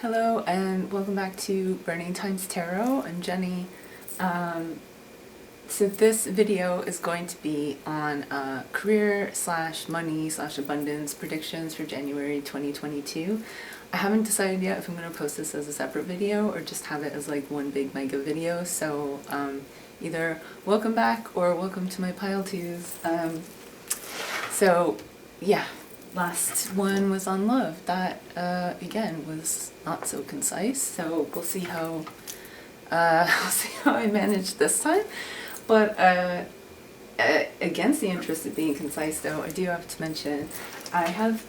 Hello and welcome back to Burning Times Tarot. I'm Jenny. So this video is going to be on career / money / abundance predictions for January 2022. I haven't decided yet if I'm going to post this as a separate video or just have it as like one big mega video. So either welcome back or welcome to my pile twos. So yeah. Last one was on love. That, again, was not so concise, so we'll see how I manage this time. But against the interest of being concise, though, I do have to mention I have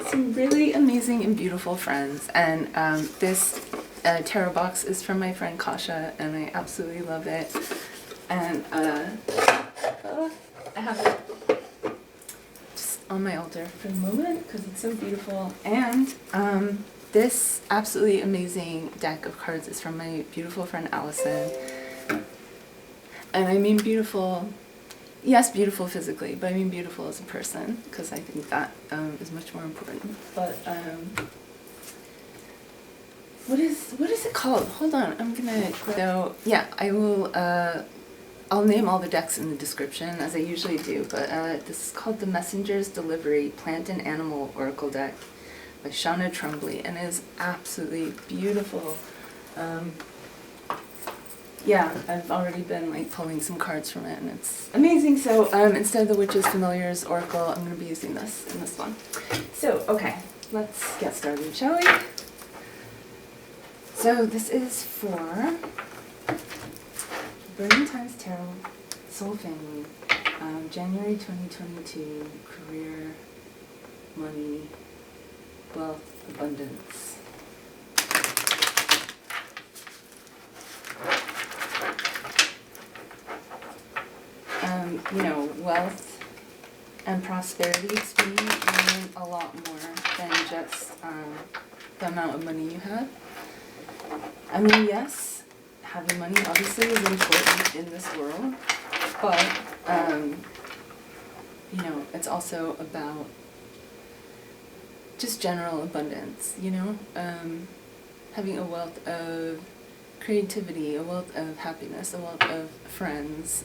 some really amazing and beautiful friends, and this tarot box is from my friend Kasha, and I absolutely love it. And I have it on my altar for the moment because it's so beautiful. And this absolutely amazing deck of cards is from my beautiful friend Allison. And I mean beautiful, yes, beautiful physically, but I mean beautiful as a person, because I think that is much more important. But what is it called? Hold on, I'm gonna, so yeah, I will I'll name all the decks in the description, as I usually do, but this is called the Messenger's Delivery Plant and Animal Oracle Deck by Shauna Tremblay, and it is absolutely beautiful. Yeah, I've already been like pulling some cards from it, and it's amazing. So instead of the Witch's Familiars Oracle, I'm going to be using this in this one. So, okay, let's get started, shall we? So this is for Burning Times Tarot, Soul Family, January 2022, career, money, wealth, abundance. You know, wealth and prosperity to me mean a lot more than just the amount of money you have. I mean, yes, having money obviously is important in this world, but you know, it's also about just general abundance, you know, having a wealth of creativity, a wealth of happiness, a wealth of friends,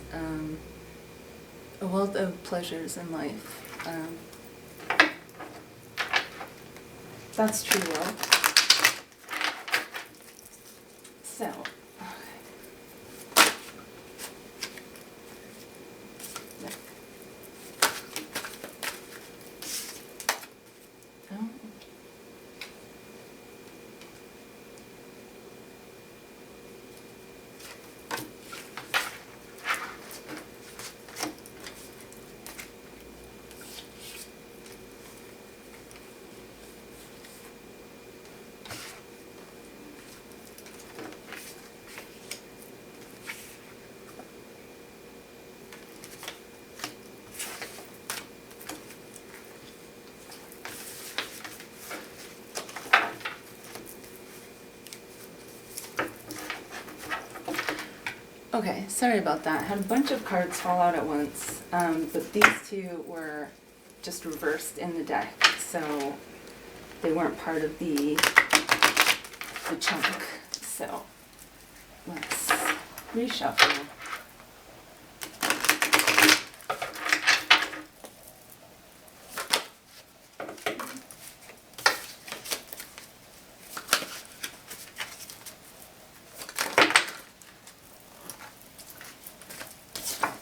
a wealth of pleasures in life. That's true wealth. So, okay, sorry about that. I had a bunch of cards fall out at once, but these two were just reversed in the deck, so they weren't part of the chunk. So let's reshuffle.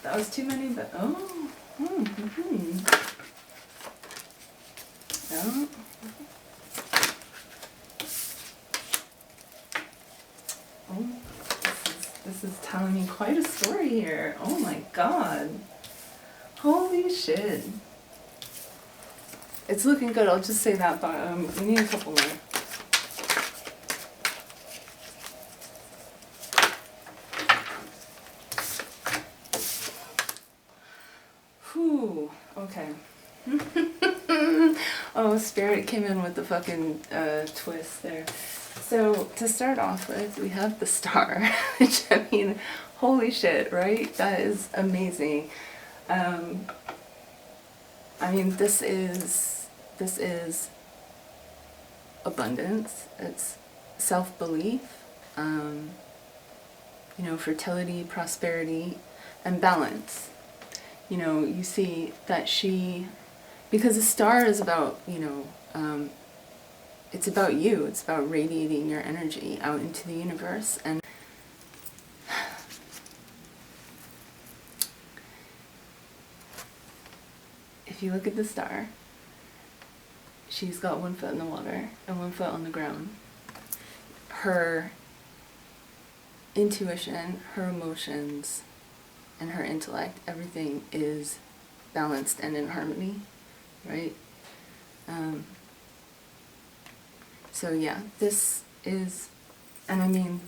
That was too many, but oh, oh, oh, this is telling me quite a story here. Oh my god, holy shit! It's looking good. I'll just say that, but we need a couple more. Whew, okay. Oh, Spirit came in with the fucking twist there. So, to start off with, we have the Star, which, I mean, holy shit, right? That is amazing. I mean, this is abundance. It's self-belief, you know, fertility, prosperity, and balance. You know, you see that because a star is about, you know, it's about you. It's about radiating your energy out into the universe. And if you look at the star, she's got one foot in the water and one foot on the ground. Her intuition, her emotions, and her intellect, everything is balanced and in harmony, right? So yeah, this is, and I mean,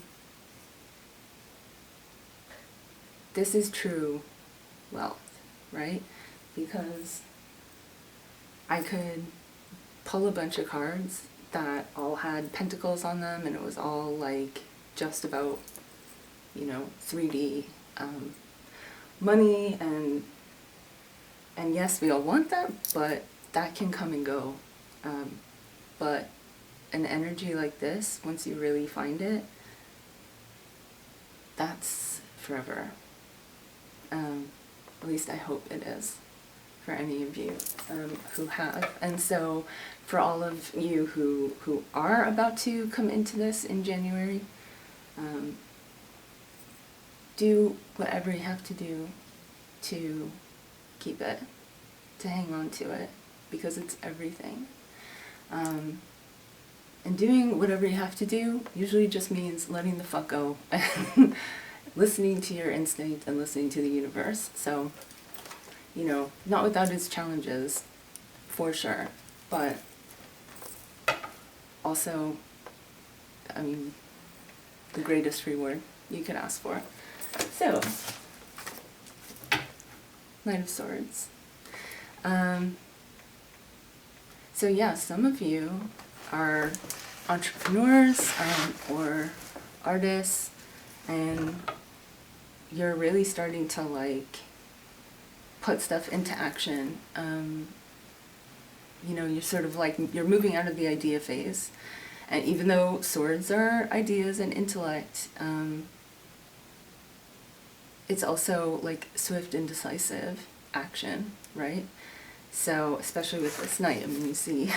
this is true wealth, right? Because I could pull a bunch of cards that all had pentacles on them, and it was all like just about, you know, 3D money, and yes, we all want that, but that can come and go. But an energy like this, once you really find it, that's forever. At least I hope it is for any of you who have. And so for all of you who are about to come into this in January, do whatever you have to do to keep it, to hang on to it, because it's everything. And doing whatever you have to do usually just means letting the fuck go and listening to your instinct and listening to the universe. So, you know, not without its challenges, for sure, but also, I mean, the greatest reward you could ask for. So, Knight of Swords. So yeah, some of you are entrepreneurs or artists, and you're really starting to like put stuff into action. You know, you're sort of like, you're moving out of the idea phase. And even though swords are ideas and intellect, it's also like swift and decisive action, right? So, especially with this knight, I mean, you see,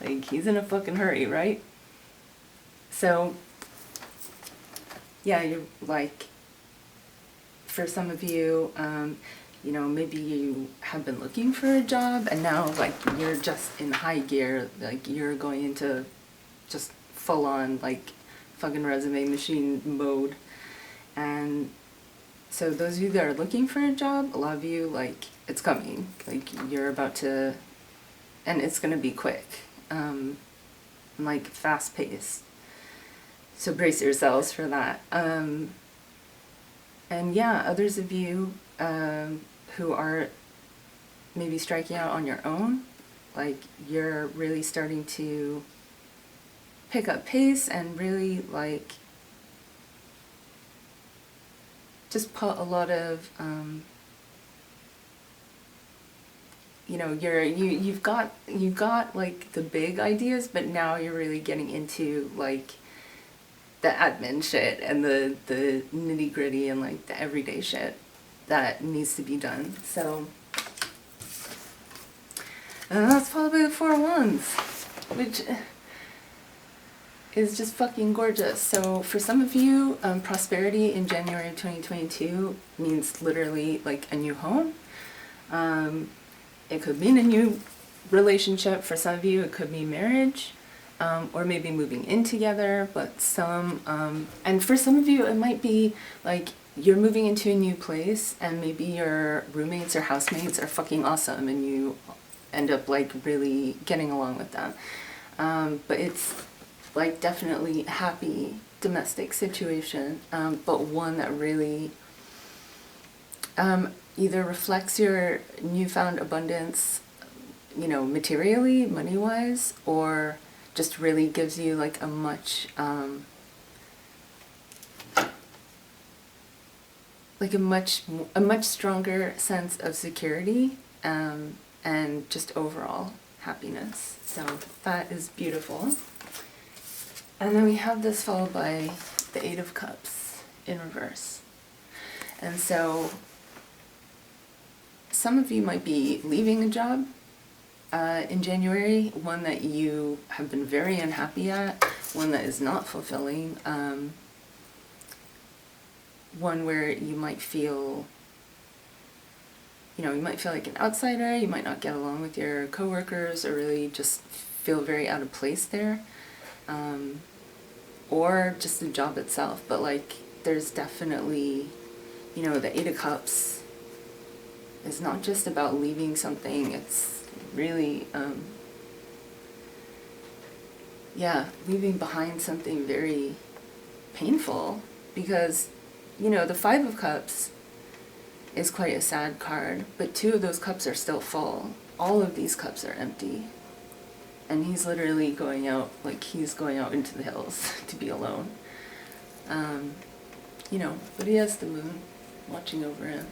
like, he's in a fucking hurry, right? So, yeah, you're like, for some of you, you know, maybe you have been looking for a job and now, like, you're just in high gear, like, you're going into just full on, like, fucking resume machine mode. And so those of you that are looking for a job, a lot of you, like, it's coming. Like, you're about to, and it's gonna be quick. Like, fast-paced. So brace yourselves for that. And yeah, others of you who are maybe striking out on your own, like, you're really starting to pick up pace and really, like, just put a lot of, you know, you've got like the big ideas, but now you're really getting into like the admin shit and the nitty gritty and like the everyday shit that needs to be done. So that's followed by the Four of Wands, which is just fucking gorgeous. So for some of you, prosperity in January of 2022 means literally like a new home. It could mean a new relationship. For some of you, it could mean marriage, or maybe moving in together, but and for some of you, it might be like you're moving into a new place and maybe your roommates or housemates are fucking awesome and you end up like really getting along with them. But it's like definitely a happy domestic situation, but one that really either reflects your newfound abundance, you know, materially, money-wise, or just really gives you like a much stronger sense of security and just overall happiness. So that is beautiful. And then we have this followed by the Eight of Cups in reverse. And so some of you might be leaving a job in January, one that you have been very unhappy at, one that is not fulfilling, one where you might feel, you know, you might feel like an outsider, you might not get along with your coworkers, or really just feel very out of place there, or just the job itself. But like, there's definitely, you know, the Eight of Cups is not just about leaving something, it's really, yeah, leaving behind something very painful, because, you know, the Five of Cups is quite a sad card, but two of those cups are still full. All of these cups are empty. And he's literally going out, like he's going out into the hills to be alone. You know, but he has the moon watching over him.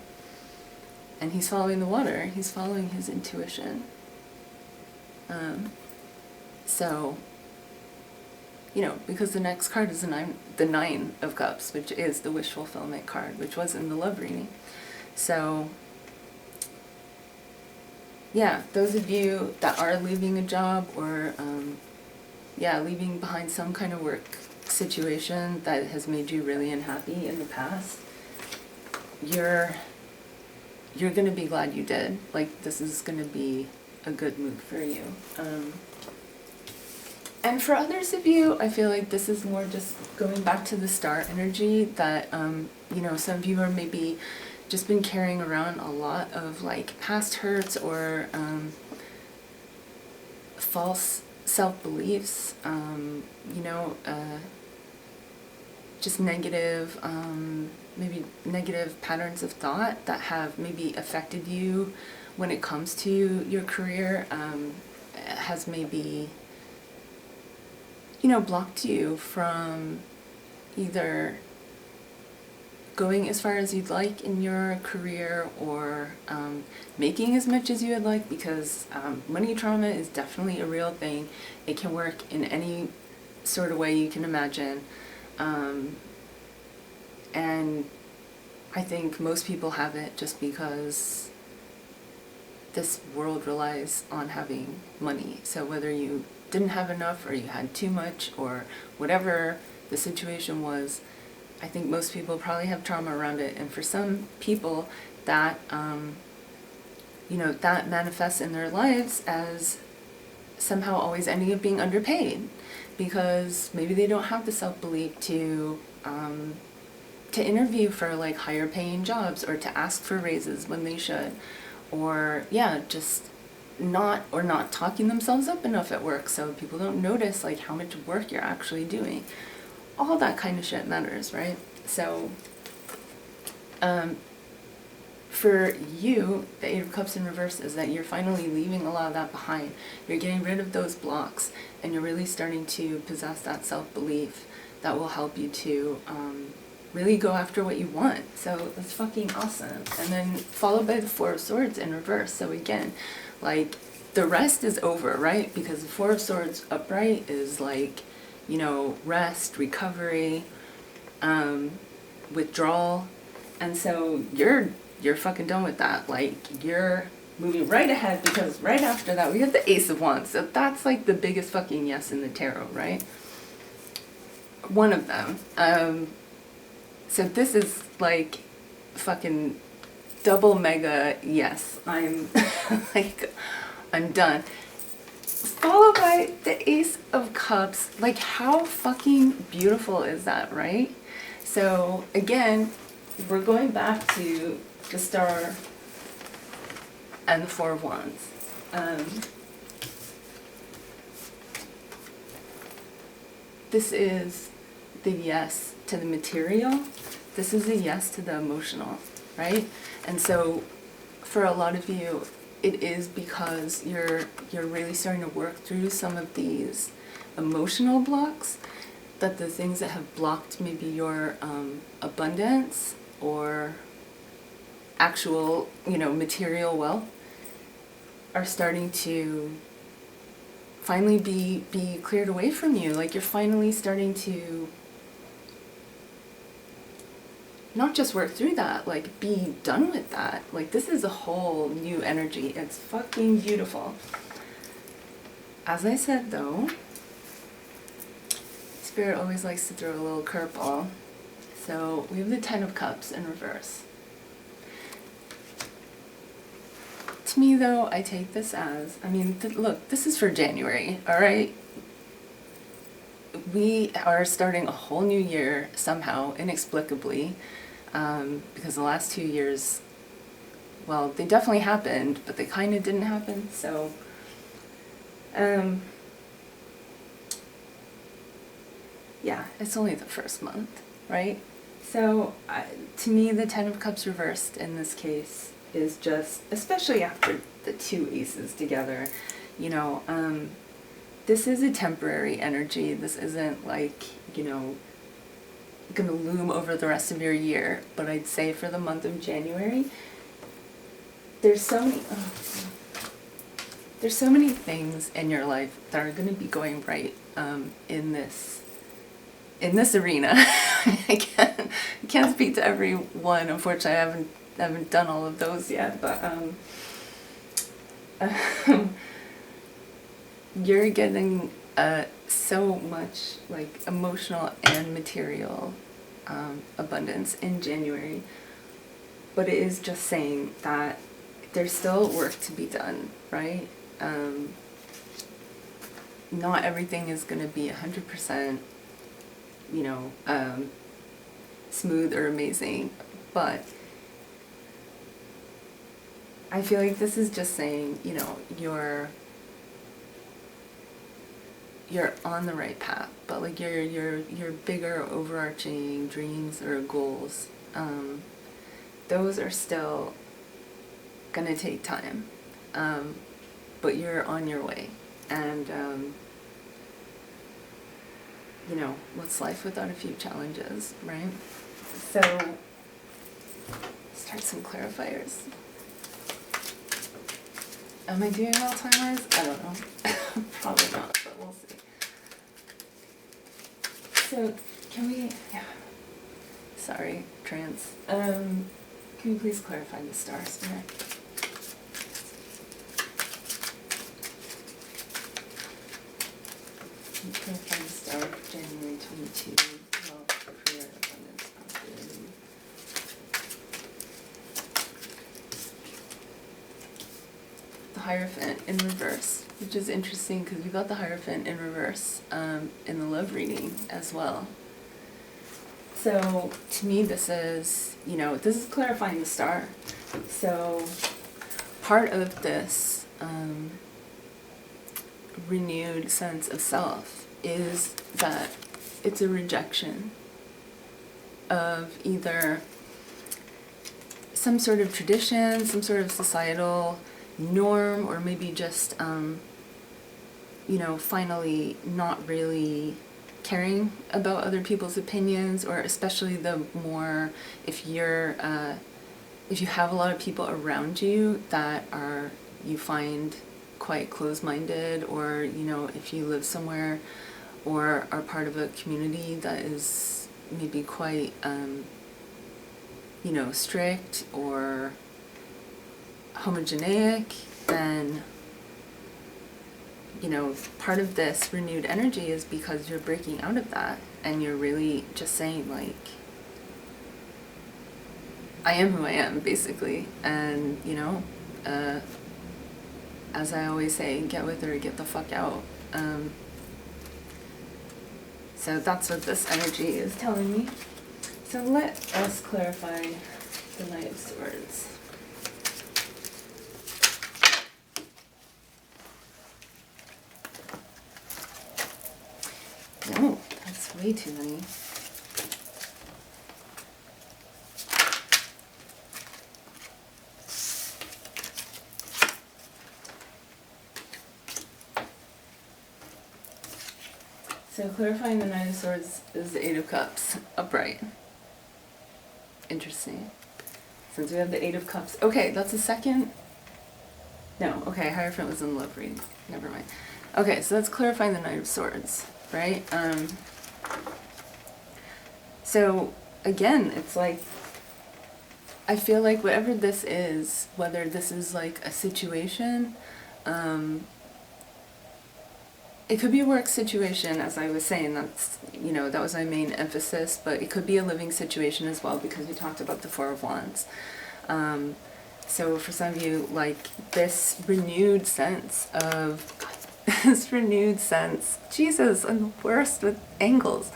And he's following the water, he's following his intuition. So, you know, because the next card is the Nine of Cups, which is the wish fulfillment card, which was in the love reading. So, yeah, those of you that are leaving a job, or, yeah, leaving behind some kind of work situation that has made you really unhappy in the past, you're going to be glad you did. Like, this is going to be a good move for you. And for others of you, I feel like this is more just going back to the star energy that, you know, some of you are maybe just been carrying around a lot of like past hurts, or false self-beliefs, you know, just negative, maybe negative patterns of thought that have maybe affected you when it comes to your career, has maybe, you know, blocked you from either going as far as you'd like in your career, or making as much as you would like, because money trauma is definitely a real thing. It can work in any sort of way you can imagine. And I think most people have it just because this world relies on having money. So whether you didn't have enough, or you had too much, or whatever the situation was, I think most people probably have trauma around it. And for some people, that, you know, that manifests in their lives as somehow always ending up being underpaid, because maybe they don't have the self-belief to interview for like higher paying jobs, or to ask for raises when they should, or yeah, just not talking themselves up enough at work so people don't notice like how much work you're actually doing. All that kind of shit matters, right? So, for you, the Eight of Cups in reverse is that you're finally leaving a lot of that behind. You're getting rid of those blocks, and you're really starting to possess that self-belief that will help you to really go after what you want. So that's fucking awesome. And then followed by the Four of Swords in reverse. So again, like, the rest is over, right? Because the Four of Swords upright is like, you know, rest, recovery, withdrawal. And so you're fucking done with that. Like, you're moving right ahead, because right after that we have the Ace of Wands. So that's like the biggest fucking yes in the tarot, right? One of them. So this is like fucking double mega yes. I'm like, I'm done. Followed by the Ace of Cups. Like, how fucking beautiful is that, right? So again, we're going back to the Star and the Four of Wands. This is the yes to the material. This is a yes to the emotional, right? And so for a lot of you, it is because you're really starting to work through some of these emotional blocks, that the things that have blocked maybe your abundance or actual, you know, material wealth are starting to finally be cleared away from you. Like you're finally starting to not just work through that, like be done with that. Like this is a whole new energy. It's fucking beautiful. As I said though, Spirit always likes to throw a little curveball. So we have the Ten of Cups in reverse. To me though, I take this as, I mean, look, this is for January, alright? We are starting a whole new year somehow, inexplicably, because the last 2 years, well, they definitely happened, but they kind of didn't happen, so, yeah, it's only the first month, right? So, to me, the Ten of Cups reversed in this case is just, especially after the two aces together, you know, this is a temporary energy. This isn't like, you know, gonna loom over the rest of your year. But I'd say for the month of January, there's so many things in your life that are gonna be going right in this arena. I can't speak to everyone. Unfortunately, I haven't done all of those yet, but you're getting so much like emotional and material abundance in January, but it is just saying that there's still work to be done, right? Not everything is going to be 100%, you know, smooth or amazing, but I feel like this is just saying, you know, you're on the right path, but like your bigger overarching dreams or goals, those are still gonna take time, but you're on your way. And you know, what's life without a few challenges, right? So start some clarifiers. Am I doing Alzheimer's? I don't know. Probably not, but we'll see. So, can we... Yeah. Sorry, trance. Can you please clarify the star spirit? Can you clarify the star for January 22? Well, career, abundance, prosperity. The Hierophant in reverse, which is interesting because we got the Hierophant in reverse in the love reading as well. So to me this is, you know, this is clarifying the star. So part of this renewed sense of self is that it's a rejection of either some sort of tradition, some sort of societal norm, or maybe just, you know, finally not really caring about other people's opinions, or especially the more, if you have a lot of people around you that are, you find quite close-minded, or, you know, if you live somewhere or are part of a community that is maybe quite, you know, strict or homogeneic, then, you know, part of this renewed energy is because you're breaking out of that and you're really just saying, like, I am who I am, basically. And, you know, as I always say, get with her, get the fuck out. So that's what this energy is telling me. So let us clarify the Knight of Swords. Oh, that's way too many. So clarifying the Knight of Swords is the Eight of Cups, upright. Interesting. Since we have the Eight of Cups. Okay, that's the second. No, okay, Hierophant was in love reading. Never mind. Okay, so that's clarifying the Knight of Swords, right? So again, it's like, I feel like whatever this is, whether this is like a situation, it could be a work situation, as I was saying, that's, you know, that was my main emphasis, but it could be a living situation as well, because we talked about the Four of Wands. So for some of you, like this renewed sense of, this renewed sense, Jesus, I'm the worst with angles.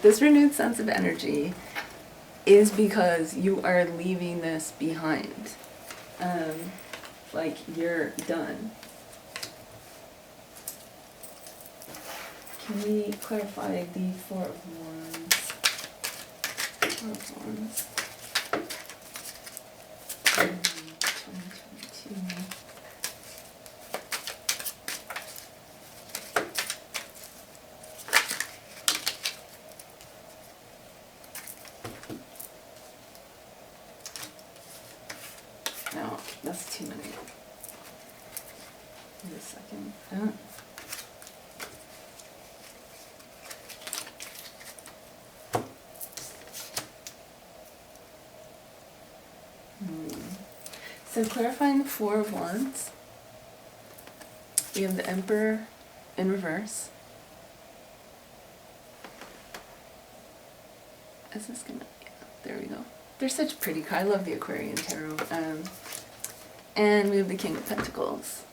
This renewed sense of energy is because you are leaving this behind. Like you're done. Can we clarify the Four of Wands? Four of Wands. 2022. No, that's too many. Wait a second. So clarifying the Four of Wands, we have the Emperor in reverse. Is this gonna, yeah, there we go. They're such pretty cards. I love the Aquarian Tarot. And we have the King of Pentacles,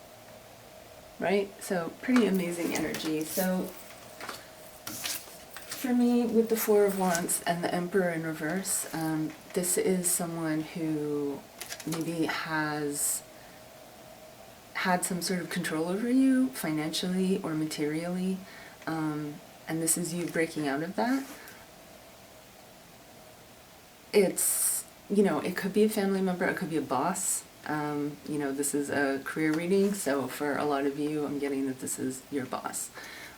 right? So pretty amazing energy. So for me, with the Four of Wands and the Emperor in reverse, this is someone who maybe has had some sort of control over you financially or materially, and this is you breaking out of that. It's, you know, it could be a family member, it could be a boss. You know, this is a career reading, so for a lot of you, I'm getting that this is your boss.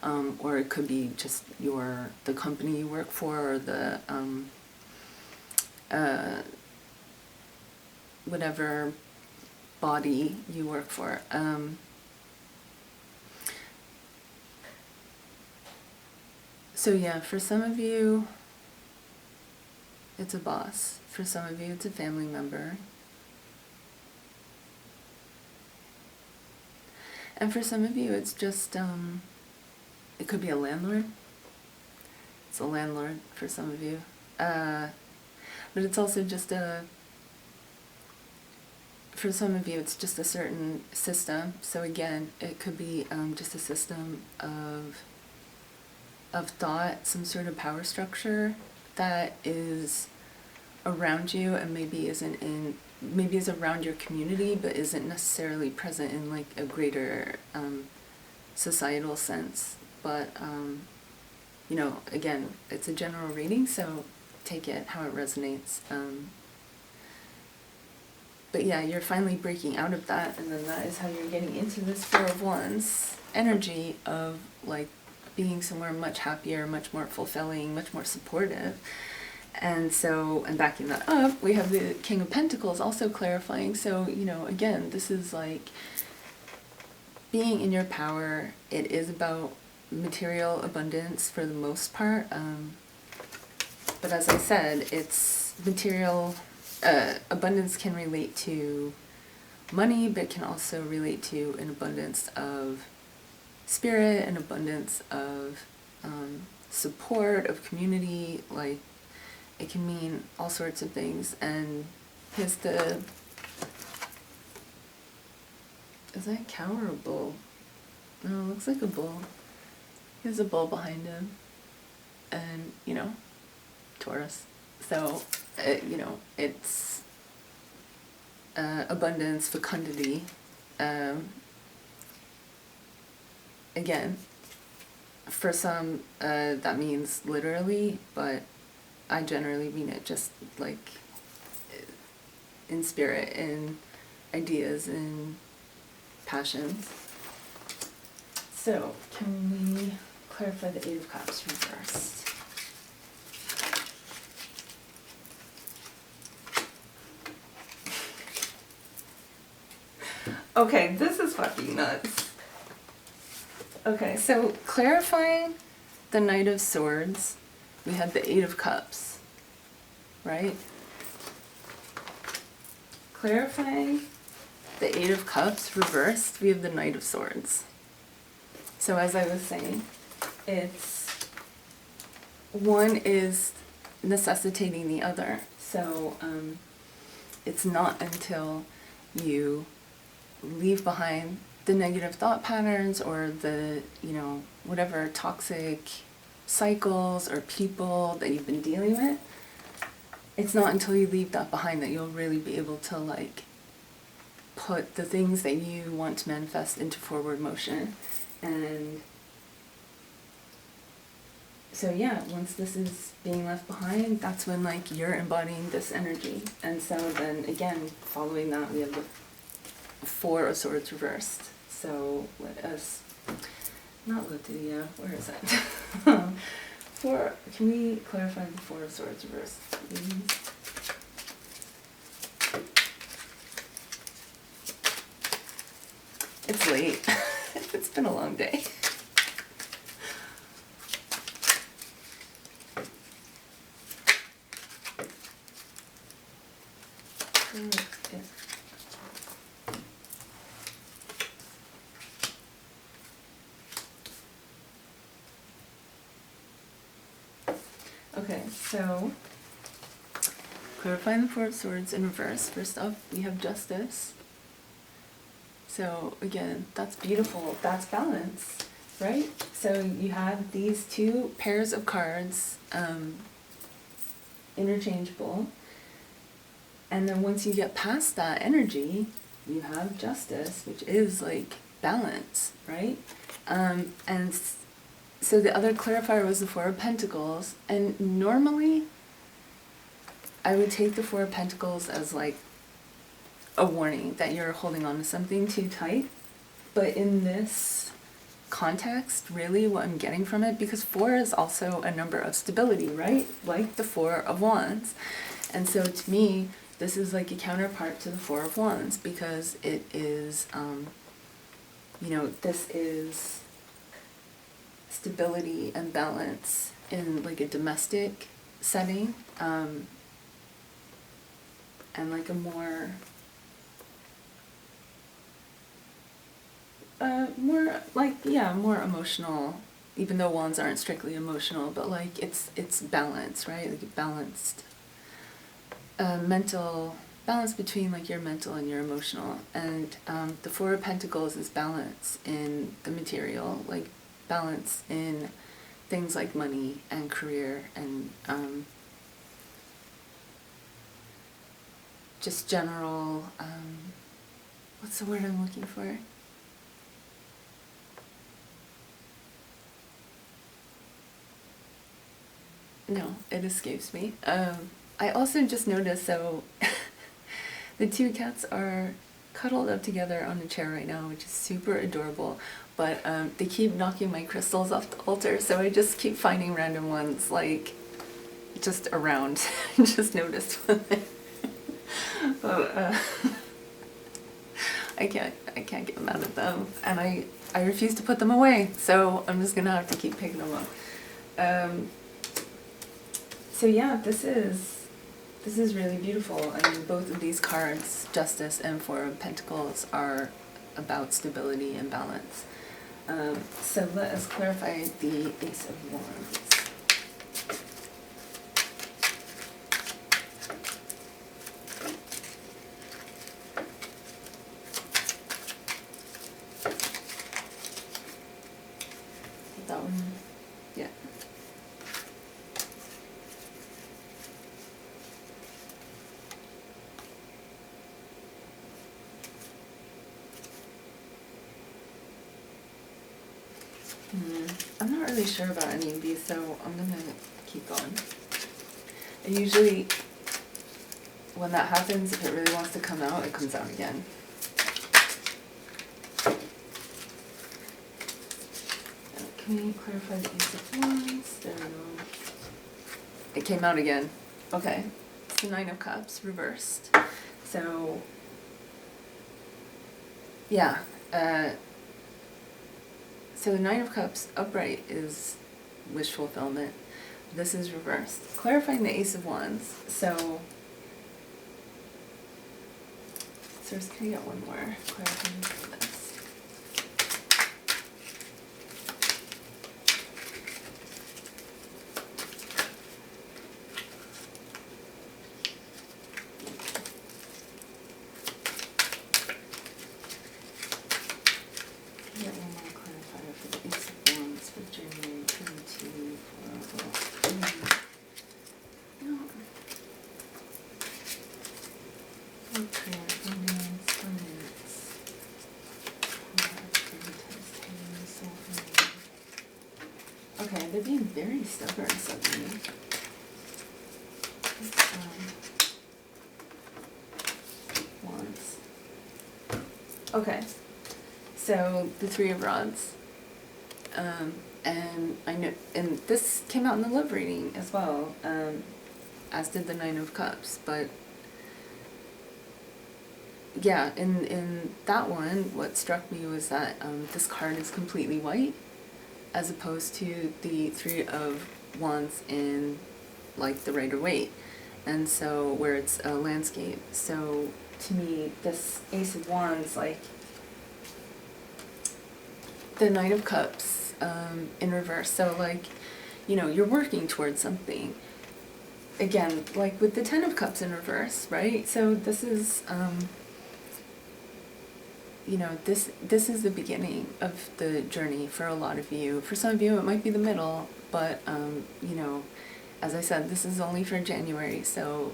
Or it could be just the company you work for, or the whatever body you work for. So yeah, for some of you, it's a boss. For some of you, it's a family member. And for some of you, it's just, it could be a landlord. It's a landlord for some of you. But it's also just for some of you, it's just a certain system. So again, it could be just a system of thought, some sort of power structure that is around you and maybe isn't in, maybe is around your community, but isn't necessarily present in like a greater societal sense. But you know, again, it's a general reading, so take it how it resonates. But yeah, you're finally breaking out of that, and then that is how you're getting into this Four of Wands energy of like being somewhere much happier, much more fulfilling, much more supportive. And so, and backing that up, we have the King of Pentacles also clarifying. So, you know, again, this is like being in your power. It is about material abundance for the most part. But as I said, it's material, abundance can relate to money, but it can also relate to an abundance of spirit, an abundance of support, of community, like it can mean all sorts of things. And here's the, is that a cow or a bull? No, it looks like a bull. Here's a bull behind him. And, you know, Taurus. So, you know, it's abundance, fecundity. Again, for some, that means literally, but I generally mean it just like in spirit, in ideas, in passions. So, can we clarify the Eight of Cups reversed? Okay, this is fucking nuts. Okay, so clarifying the Knight of Swords, we had the Eight of Cups, right? Clarifying the Eight of Cups reversed, we have the Knight of Swords. So as I was saying, it's one is necessitating the other. So it's not until you leave behind the negative thought patterns or the, you know, whatever toxic cycles or people that you've been dealing with, it's not until you leave that behind that you'll really be able to like put the things that you want to manifest into forward motion. And so yeah, once this is being left behind, that's when like you're embodying this energy. And so then again, following that, we have the Four of Swords reversed. So let us, not Loteria, where is it? Can we clarify the Four of Swords reversed, please? It's late. It's been a long day. Okay, so clarifying the Four of Swords in reverse. First up, we have Justice. So again, that's beautiful. That's balance, right? So you have these two pairs of cards, interchangeable. And then once you get past that energy, you have Justice, which is like balance, right? So the other clarifier was the Four of Pentacles, and normally I would take the Four of Pentacles as like a warning that you're holding on to something too tight. But in this context, really what I'm getting from it, because 4 is also a number of stability, right? Like the Four of Wands. And so to me, this is like a counterpart to the Four of Wands, because it is, you know, this is stability and balance in like a domestic setting, and like a more more emotional, even though wands aren't strictly emotional, but like it's balance, right? Like a balanced mental balance between like your mental and your emotional. And the Four of Pentacles is balance in the material, like balance in things like money and career and just general, what's the word I'm looking for? No, it escapes me. I also just noticed, so the two cats are cuddled up together on a chair right now, which is super adorable, but they keep knocking my crystals off the altar, so I just keep finding random ones, like, just around. Just noticed one. But I can't get mad at them, and I refuse to put them away, so I'm just gonna have to keep picking them up. So yeah, this is really beautiful. I mean, both of these cards, Justice and Four of Pentacles, are about stability and balance. So let us clarify the Ace of Wands. That one, yeah. I'm not really sure about any of these, so I'm gonna keep going. And usually, when that happens, if it really wants to come out, it comes out again. Can we clarify the Ace of Wands? There we go. It came out again. Okay. It's the Nine of Cups, reversed. So, yeah. So the Nine of Cups upright is wish fulfillment. This is reversed. Clarifying the Ace of Wands. So, Sirs, can I get one more clarifying for this? Get one more clarifier for the Ace of Wands for January 22 for no. Okay, finance, okay, they're being very stubborn suddenly. Wands. Okay. So the Three of Rods, and I know, and this came out in the love reading as well, as did the Nine of Cups. But yeah, in that one, what struck me was that this card is completely white, as opposed to the Three of Wands in like the Rider-Waite, and so where it's a landscape. So to me, this Ace of Wands, like, the Nine of Cups in reverse. So, like, you know, you're working towards something. Again, like with the Ten of Cups in reverse, right? So this is, you know, this is the beginning of the journey for a lot of you. For some of you, it might be the middle, but, you know, as I said, this is only for January, so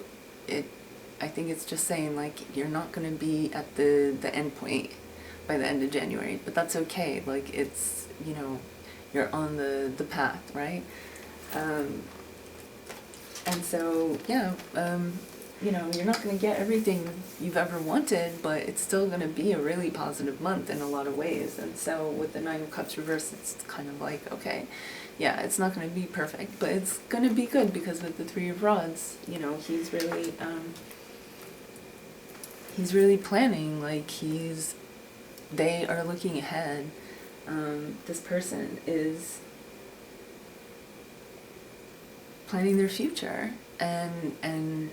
I think it's just saying, like, you're not going to be at the end point by the end of January, but that's okay. Like, it's, you know, you're on the path, right? And so, yeah, you know, you're not going to get everything you've ever wanted, but it's still going to be a really positive month in a lot of ways. And so with the Nine of Cups reversed, it's kind of like, okay, yeah, it's not going to be perfect, but it's going to be good, because with the Three of Rods, you know, he's really planning, like, they are looking ahead. This person is planning their future and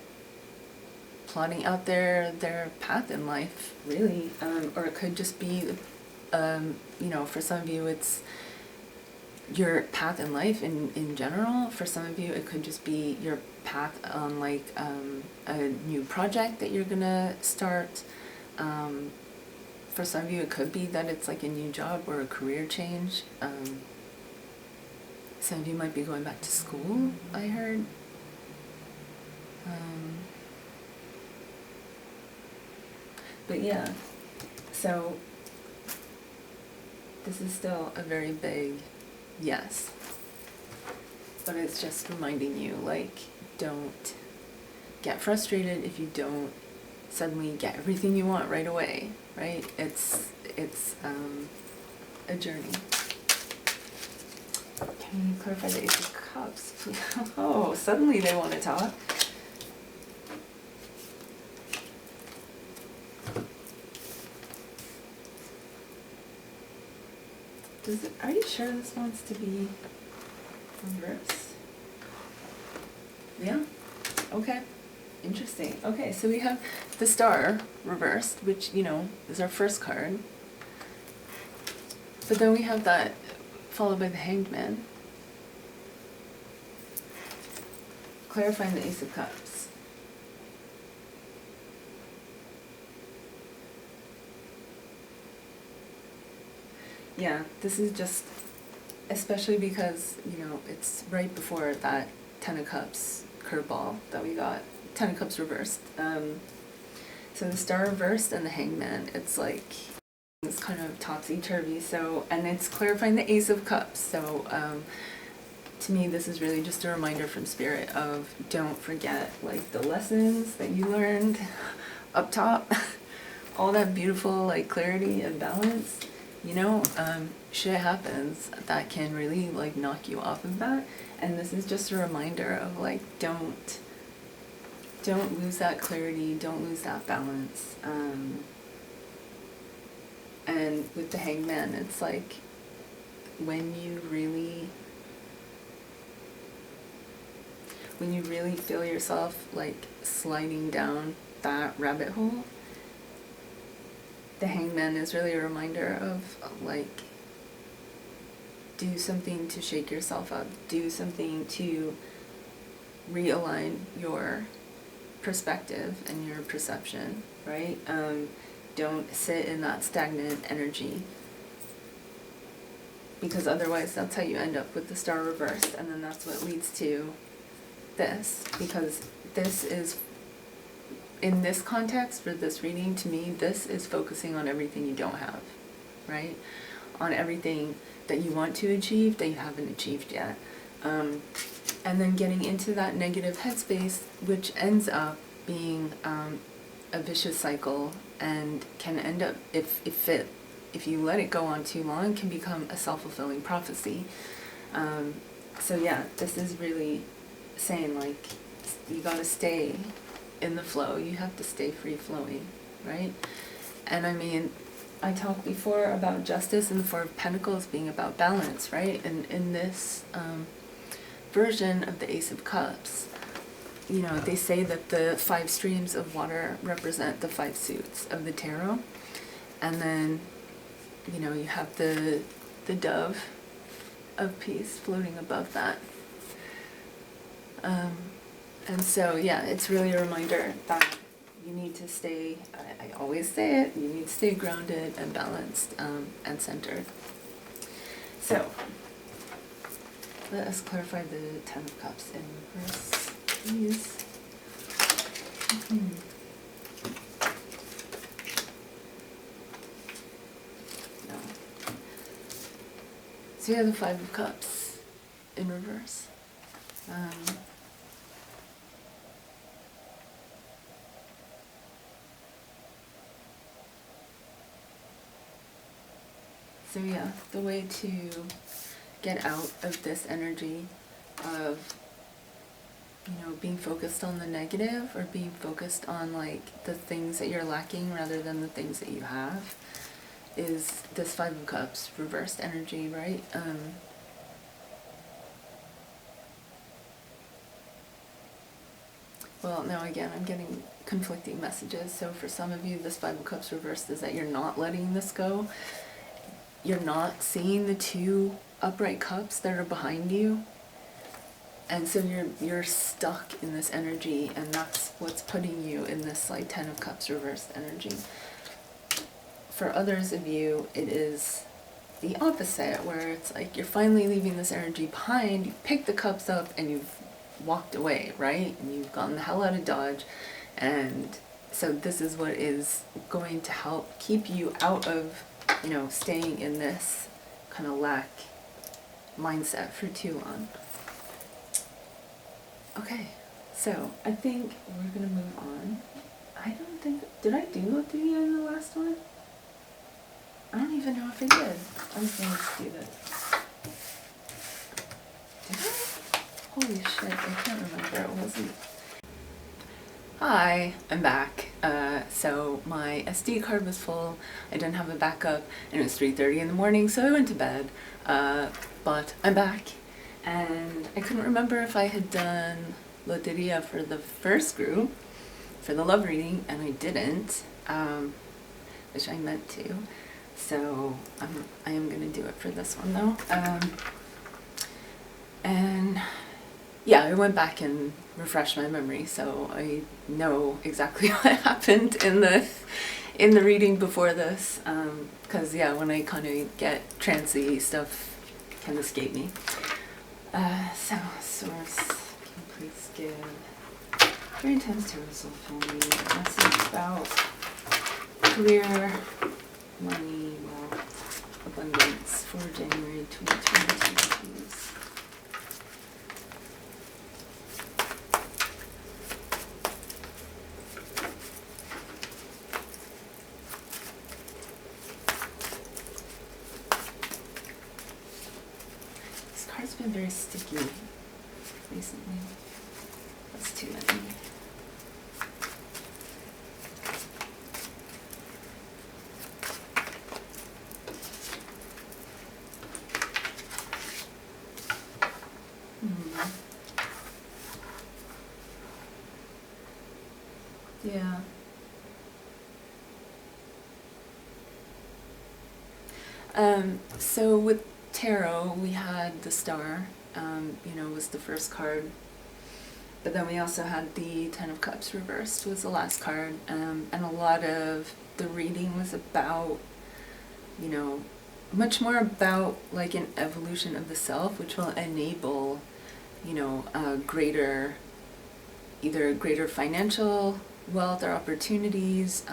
plotting out their path in life, really. Or it could just be, you know, for some of you it's your path in life in general. For some of you it could just be your path on, like, a new project that you're gonna start. For some of you, it could be that it's like a new job or a career change. Some of you might be going back to school, I heard. But yeah, so this is still a very big yes. But it's just reminding you, like, don't get frustrated if you don't suddenly get everything you want right away, right? It's a journey. Can you clarify the Ace of Cups, please? Oh, suddenly they want to talk. Are you sure this wants to be reverse? Yeah? Okay. Interesting. Okay, so we have the Star reversed, which, you know, is our first card. But then we have that followed by the Hanged Man. Clarifying the Ace of Cups. Yeah, this is just, especially because, you know, it's right before that Ten of Cups curveball that we got. Ten of Cups reversed. So the Star reversed and the Hangman, it's like, it's kind of topsy-turvy. So, and it's clarifying the Ace of Cups. So to me, this is really just a reminder from Spirit of, don't forget, like, the lessons that you learned up top. All that beautiful, like, clarity and balance. You know, shit happens that can really, like, knock you off of that. And this is just a reminder of, like, don't lose that clarity, don't lose that balance. And with the Hangman, it's like, when you really feel yourself like sliding down that rabbit hole, the Hangman is really a reminder of like, do something to shake yourself up, do something to realign your perspective and your perception, right? Don't sit in that stagnant energy, because otherwise that's how you end up with the star reversed, and then that's what leads to this, because this is, in this context for this reading, to me, this is focusing on everything you don't have, right? On everything that you want to achieve that you haven't achieved yet. And then getting into that negative headspace, which ends up being a vicious cycle, and can end up, if you let it go on too long, can become a self-fulfilling prophecy. So yeah, this is really saying like, you gotta stay in the flow, you have to stay free-flowing, right? And I mean, I talked before about justice and the Four of Pentacles being about balance, right? And in this version of the Ace of Cups, you know, they say that the 5 streams of water represent the 5 suits of the tarot. And then, you know, you have the dove of peace floating above that. And so, yeah, it's really a reminder that you need to stay, I always say it, you need to stay grounded and balanced and centered. So, let us clarify the Ten of Cups in reverse, please. No. So you have the Five of Cups in reverse. So yeah, the way to get out of this energy of, you know, being focused on the negative, or being focused on like the things that you're lacking rather than the things that you have, is this Five of Cups reversed energy, right? Well, now again, I'm getting conflicting messages. So for some of you, this Five of Cups reversed is that you're not letting this go. You're not seeing the 2 upright cups that are behind you. And so you're stuck in this energy, and that's what's putting you in this like 10 of Cups reversed energy. For others of you, it is the opposite, where it's like you're finally leaving this energy behind, you picked the cups up and you've walked away, right? And you've gotten the hell out of Dodge. And so this is what is going to help keep you out of, you know, staying in this kind of lack mindset for too long. Okay, so I think we're gonna move on. I don't think, did I do Loteria in the last one? I don't even know if I did. I was going to do this. Did I? Holy shit, I can't remember. It wasn't. Hi, I'm back. So my SD card was full, I didn't have a backup, and it was 3:30 in the morning, so I went to bed. But I'm back, and I couldn't remember if I had done Loteria for the first group, for the love reading, and I didn't, which I meant to. So I am going to do it for this one though. And yeah, I went back and refreshed my memory, so I know exactly what happened in the reading before this. Because yeah, when I kind of get trancy, stuff can escape me. So source, can you please give very intense Taurus family message about career, money, wealth, abundance for January 2022, please. This card's been very sticky recently. That's too many. Yeah. So with tarot, we had the star, was the first card. But then we also had the Ten of Cups reversed was the last card. And a lot of the reading was about, much more about like an evolution of the self, which will enable, either greater financial wealth or opportunities,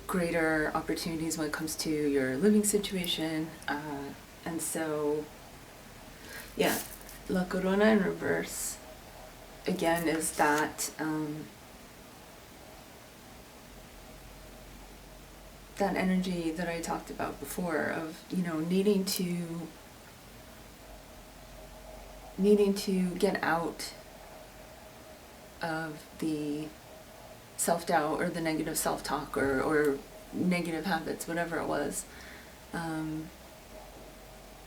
greater opportunities when it comes to your living situation. And so, yeah, La Corona in reverse, again, is that that energy that I talked about before of, needing to get out of the self-doubt or the negative self-talk or negative habits, whatever it was.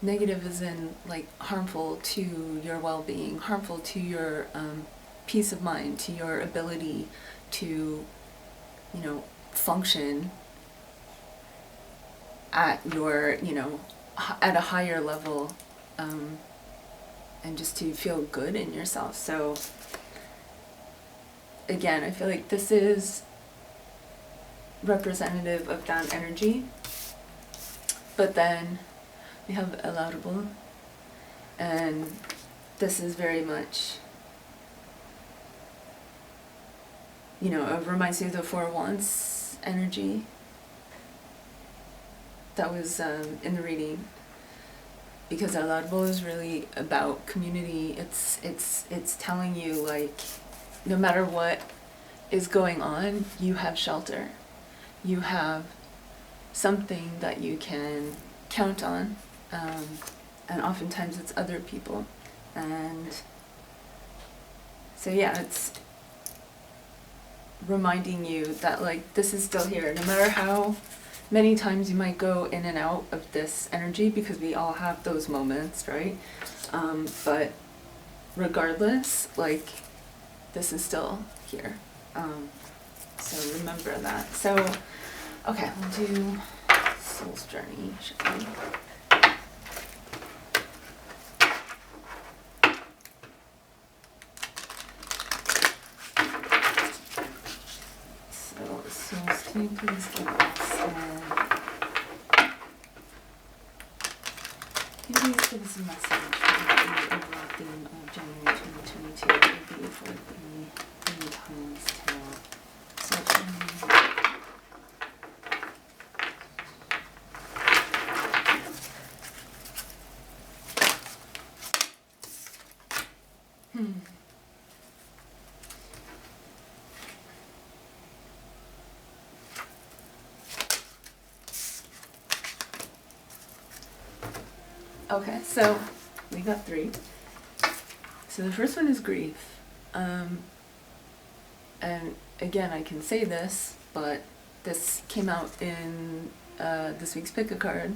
Negative is in like harmful to your well-being, harmful to your peace of mind, to your ability to, function at your, at a higher level, and just to feel good in yourself. So again, I feel like this is representative of that energy. But then we have allowable, and this is very much, it reminds me of the Four Wands energy that was in the reading, because allowable is really about community. It's telling you, like, no matter what is going on, you have shelter. You have something that you can count on, and oftentimes it's other people. And so yeah, it's reminding you that, like, this is still here, no matter how many times you might go in and out of this energy, because we all have those moments, right? But regardless, like, this is still here. So remember that. So, okay, we'll do Soul's Journey, shall we? So, Souls, can you please give us a message for the overall theme of January 2022? It would be for the times to Okay, so we got 3. So the first one is grief. And again, I can say this, but this came out in this week's Pick a Card.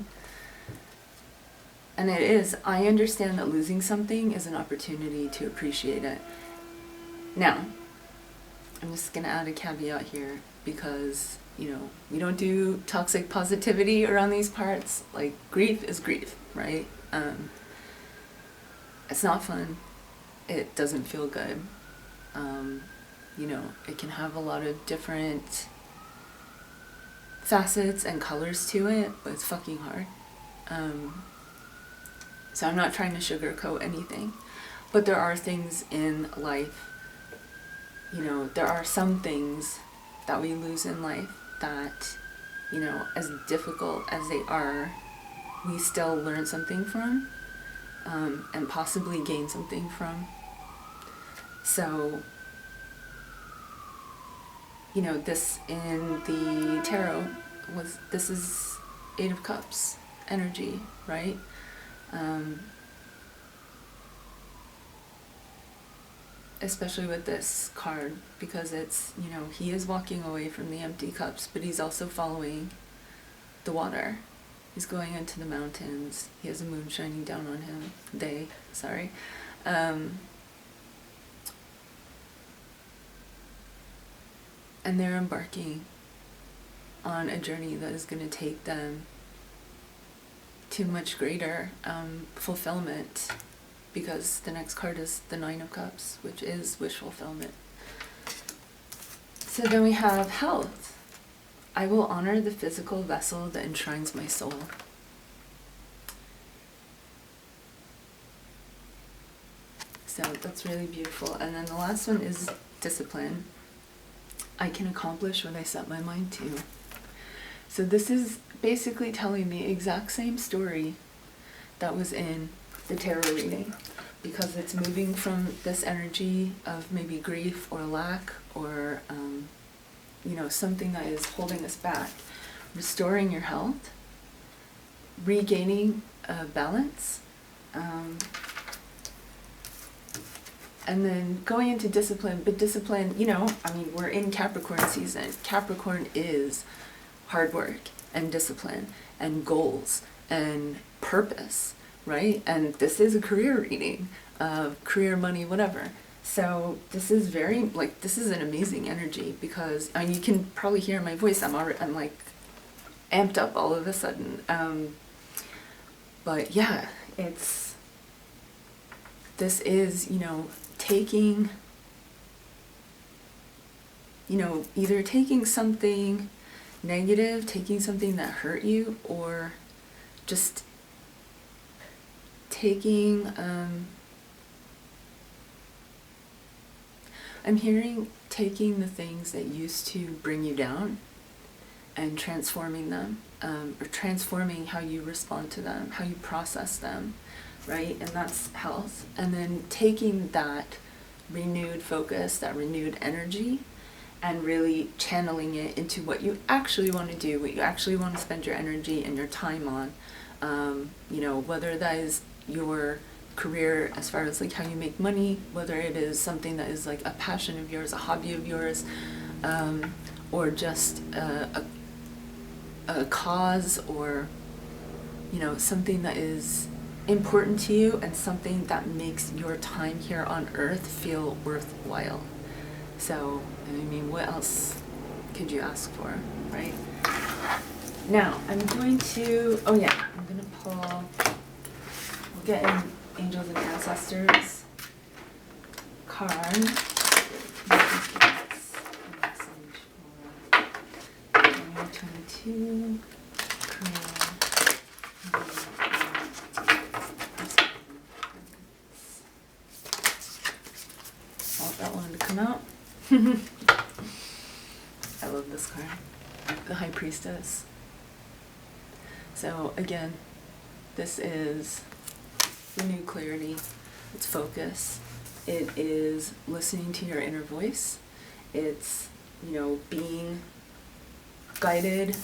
And it is, I understand that losing something is an opportunity to appreciate it. Now, I'm just going to add a caveat here, because, we don't do toxic positivity around these parts. Like, grief is grief, right? It's not fun. It doesn't feel good. It can have a lot of different facets and colors to it, but it's fucking hard. So I'm not trying to sugarcoat anything, but there are things in life, there are some things that we lose in life that, as difficult as they are, we still learn something from, and possibly gain something from. So, this in the tarot this is 8 of Cups energy, right? Especially with this card, because it's, he is walking away from the empty cups, but he's also following the water. He's going into the mountains. He has a moon shining down on him. And they're embarking on a journey that is going to take them to much greater fulfillment, because the next card is the Nine of Cups, which is wish fulfillment. So then we have health. I will honor the physical vessel that enshrines my soul. So that's really beautiful. And then the last one is discipline. I can accomplish what I set my mind to. So this is basically telling the exact same story that was in the tarot reading, because it's moving from this energy of maybe grief or lack or you know, something that is holding us back, restoring your health, regaining balance, and then going into discipline. But discipline, you know, I mean, we're in Capricorn season. Capricorn is hard work and discipline and goals and purpose, right? And this is a career reading, career, money, whatever. So this is very, like, this is an amazing energy, because, I mean, you can probably hear my voice. I'm like amped up all of a sudden. But yeah, this is, you know, taking, you know, either taking something negative, taking something that hurt you, or just taking, I'm hearing taking the things that used to bring you down and transforming them, or transforming how you respond to them, how you process them, right? And that's health. And then taking that renewed focus, that renewed energy, and really channeling it into what you actually want to do, what you actually want to spend your energy and your time on. You know, whether that is your career as far as like how you make money, whether it is something that is like a passion of yours, a hobby of yours, or just a cause, or, you know, something that is important to you and something that makes your time here on earth feel worthwhile. So, I mean, what else could you ask for, right? Now, I'm going to, oh yeah, I'm going to pull, we'll get in Angels and Ancestors card. Message for 2022. Want that one to come out. I love this card. The High Priestess. So again, this is renewed clarity, it's focus, it is listening to your inner voice, it's, you know, being guided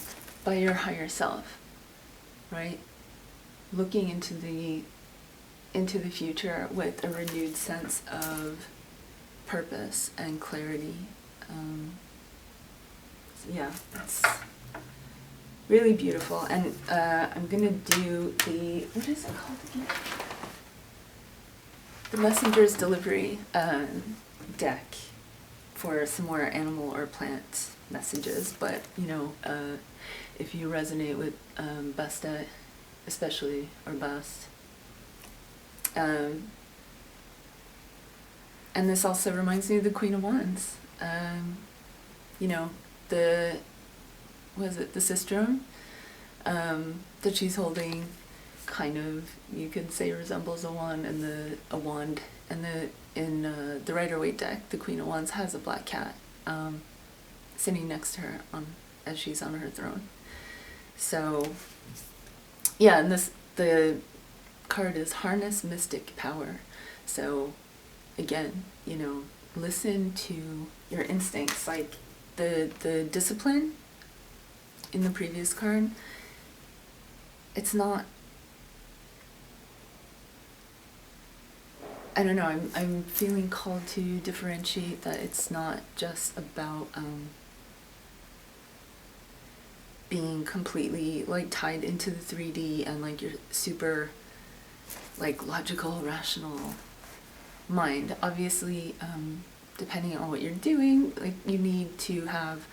by your higher self, right? Looking into the future with a renewed sense of purpose and clarity. So yeah, it's really beautiful. And I'm gonna do the, what is it called again? The Messenger's Delivery deck for some more animal or plant messages. But, you know, if you resonate with Bastet, especially, or Bast. And this also reminds me of the Queen of Wands. You know, the, what is it, the sistrum that she's holding, kind of, you could say, resembles a wand, and in the Rider-Waite deck, the Queen of Wands has a black cat sitting next to her as she's on her throne. So yeah, and the card is Harness Mystic Power. So again, you know, listen to your instincts. Like the discipline in the previous card, it's not, I don't know, I'm feeling called to differentiate that it's not just about being completely like tied into the 3D and like you're super like logical, rational, mind. Obviously, depending on what you're doing, like you need to have,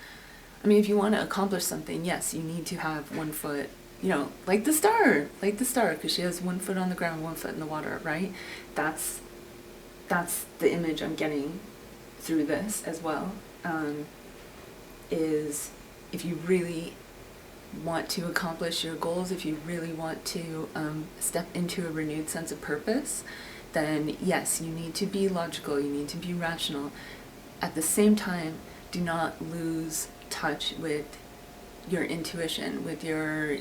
I mean, if you want to accomplish something, yes, you need to have one foot, you know, like the star, because she has one foot on the ground, one foot in the water, right? That's the image I'm getting through this as well, is if you really want to accomplish your goals, if you really want to step into a renewed sense of purpose, then yes, you need to be logical, you need to be rational. At the same time, do not lose touch with your intuition, with your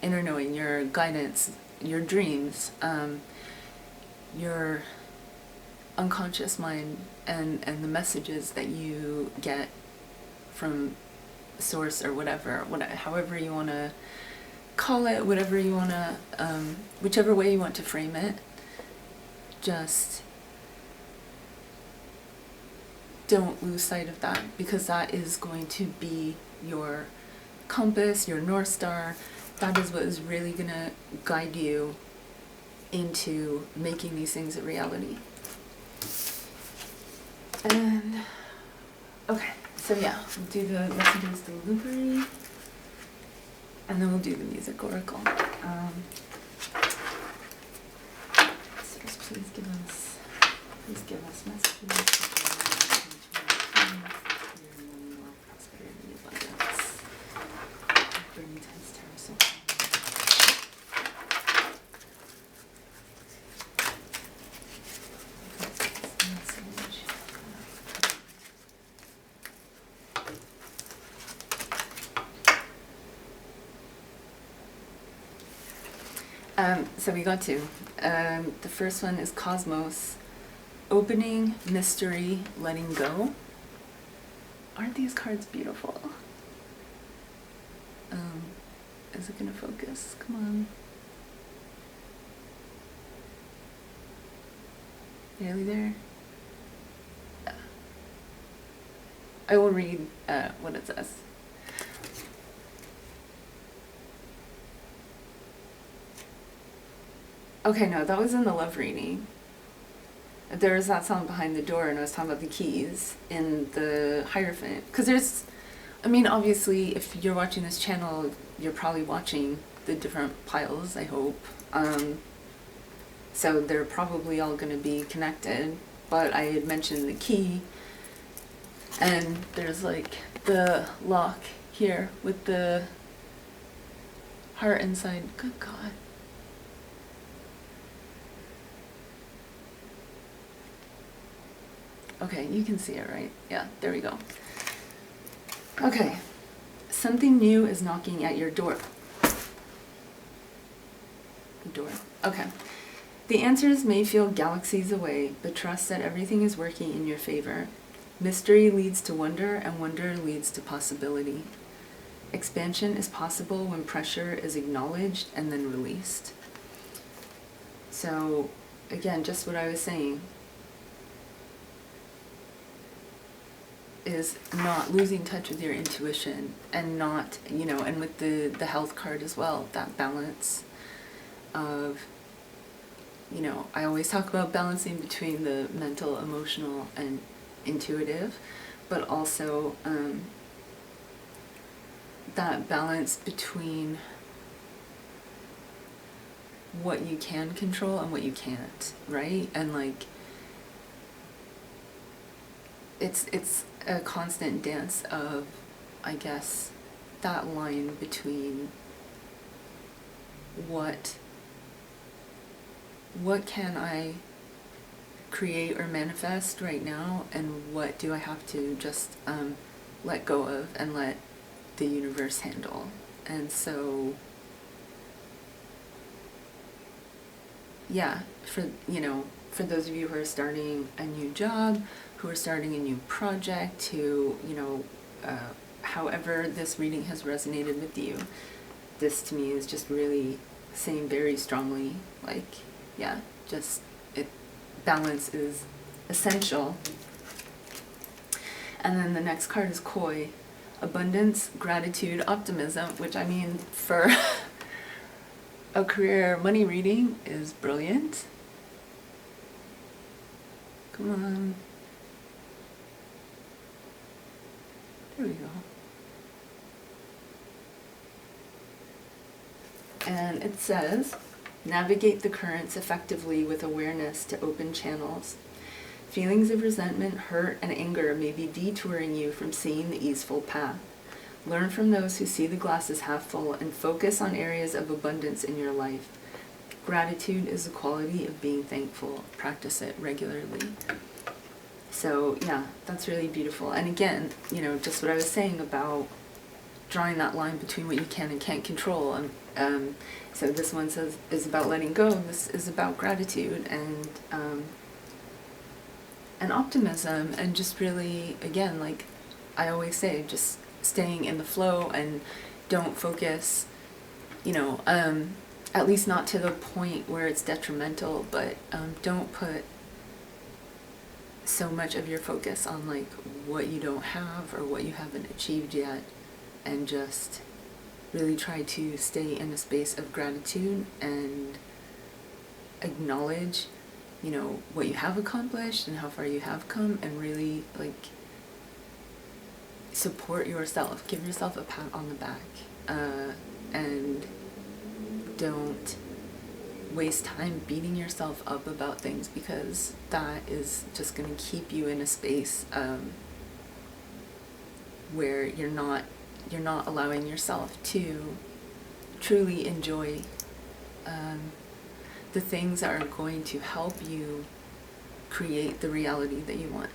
inner knowing, your guidance, your dreams, your unconscious mind, and the messages that you get from source or whatever, however you want to call it, whatever you want to, whichever way you want to frame it. Just don't lose sight of that, because that is going to be your compass, your North Star. That is what is really going to guide you into making these things a reality. And, okay, so yeah, we'll do the messages delivery, and then we'll do the music oracle. Source, please give us messages. So we got two. The first one is Cosmos, opening, mystery, letting go. Aren't these cards beautiful? Is it gonna focus? Come on. Nearly there. I will read what it says. Okay, no, that was in the love reading. There was that song behind the door, and I was talking about the keys in the Hierophant. Because there's, I mean, obviously, if you're watching this channel, you're probably watching the different piles, I hope. So they're probably all going to be connected. But I had mentioned the key, and there's like the lock here with the heart inside. Good God. Okay, you can see it, right? Yeah, there we go. Okay, something new is knocking at your door. Door. Okay. The answers may feel galaxies away, but trust that everything is working in your favor. Mystery leads to wonder, and wonder leads to possibility. Expansion is possible when pressure is acknowledged and then released. So, again, just what I was saying, is not losing touch with your intuition, and not, you know, and with the health card as well, that balance of, you know, I always talk about balancing between the mental, emotional, and intuitive, but also that balance between what you can control and what you can't, right? And like, it's a constant dance of, I guess, that line between what can I create or manifest right now, and what do I have to just let go of and let the universe handle. And so, yeah, for, you know, for those of you who are starting a new job, who are starting a new project, who, you know, however this reading has resonated with you, this to me is just really saying very strongly, like, yeah, just balance is essential. And then the next card is Koi, abundance, gratitude, optimism, which, I mean, for a career money reading is brilliant. Come on. There we go. And it says, navigate the currents effectively with awareness to open channels. Feelings of resentment, hurt, and anger may be detouring you from seeing the easeful path. Learn from those who see the glass as half full and focus on areas of abundance in your life. Gratitude is the quality of being thankful. Practice it regularly. So yeah, that's really beautiful. And again, you know, just what I was saying about drawing that line between what you can and can't control. So this one says is about letting go. This is about gratitude and optimism, and just really, again, like I always say, just staying in the flow and don't focus, you know, at least not to the point where it's detrimental, but don't put so much of your focus on like what you don't have or what you haven't achieved yet, and just really try to stay in a space of gratitude and acknowledge, you know, what you have accomplished and how far you have come, and really like support yourself, give yourself a pat on the back, and don't waste time beating yourself up about things, because that is just going to keep you in a space where you're not allowing yourself to truly enjoy the things that are going to help you create the reality that you want.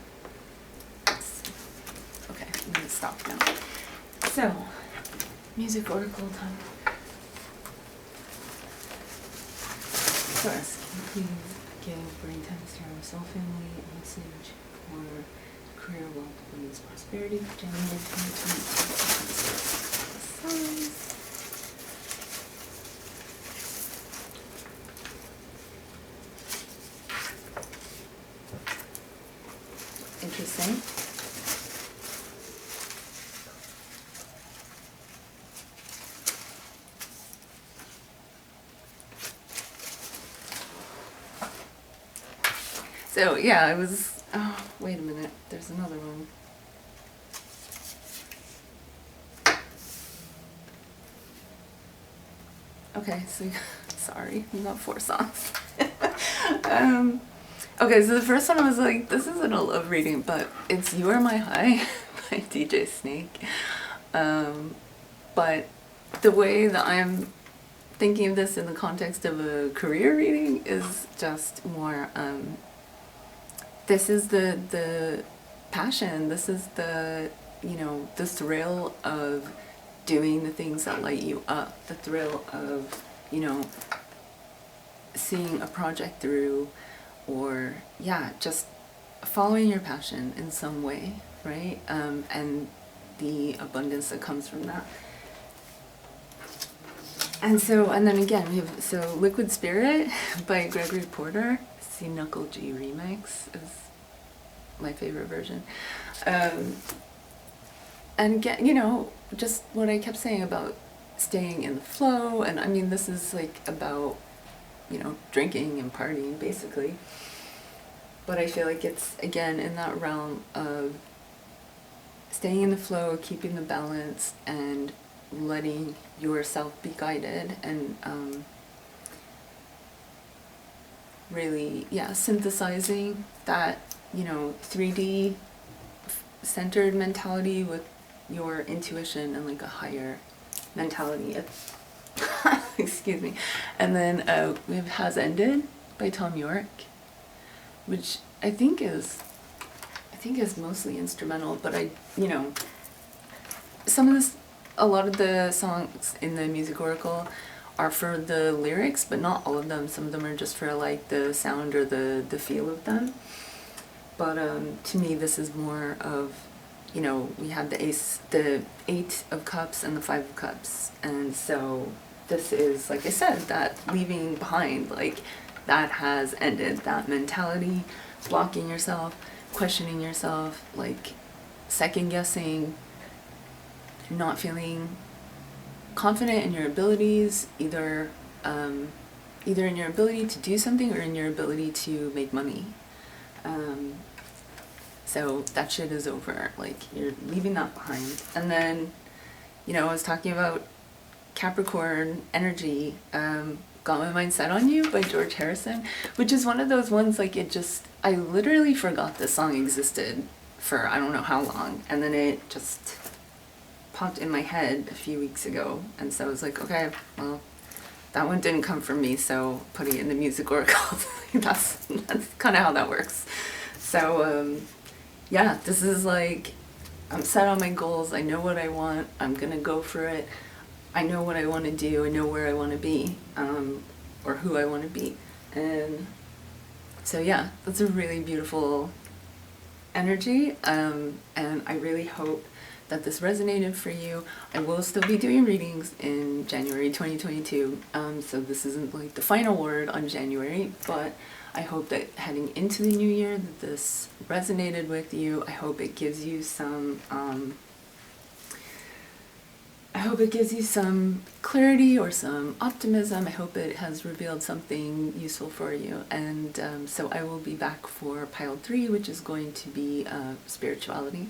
Okay, I'm going to stop now. So, music oracle time. Taurus, can you please give brain tennis to our soul family a message for career, wealth, abundance, prosperity for January 2022? Interesting. So yeah, I was, oh, wait a minute, there's another one. Okay, so, sorry, we got 4 songs. Okay, so the first one I was like, this isn't a love reading, but it's You Are My High by DJ Snake. But the way that I'm thinking of this in the context of a career reading is just more, this is the passion, this is the, you know, the thrill of doing the things that light you up, the thrill of, you know, seeing a project through, or yeah, just following your passion in some way, right? And the abundance that comes from that. And so, and then again, we have, so Liquid Spirit by Gregory Porter. C Knuckle G remix is my favorite version. And again, you know, just what I kept saying about staying in the flow, and I mean, this is like about, you know, drinking and partying basically. But I feel like it's, again, in that realm of staying in the flow, keeping the balance, and letting yourself be guided, and really, yeah, synthesizing that, you know, 3D centered mentality with your intuition and like a higher mentality. Excuse me. And then we have Has Ended by THOM YORKE, which I think is mostly instrumental, but I, you know, a lot of the songs in the music oracle are for the lyrics, but not all of them. Some of them are just for like the sound or the feel of them. But to me, this is more of, you know, we have the 8 of Cups and the 5 of Cups, and so this is, like I said, that leaving behind, like that has ended, that mentality, blocking yourself, questioning yourself, like second guessing, not feeling confident in your abilities, either in your ability to do something or in your ability to make money. So that shit is over. Like, you're leaving that behind. And then, you know, I was talking about Capricorn energy, Got My Mind Set on You by George Harrison, which is one of those ones, like, it just, I literally forgot this song existed for I don't know how long, and then it just popped in my head a few weeks ago, and so I was like, okay, well, that one didn't come from me, so putting it in the music oracle, that's kind of how that works. So, yeah, this is like, I'm set on my goals, I know what I want, I'm gonna go for it, I know what I want to do, I know where I want to be, or who I want to be. And so yeah, that's a really beautiful energy, and I really hope that this resonated for you. I will still be doing readings in January 2022, so this isn't like the final word on January, but I hope that heading into the new year that this resonated with you. I hope it gives you some clarity or some optimism. I hope it has revealed something useful for you. And so I will be back for pile 3, which is going to be spirituality.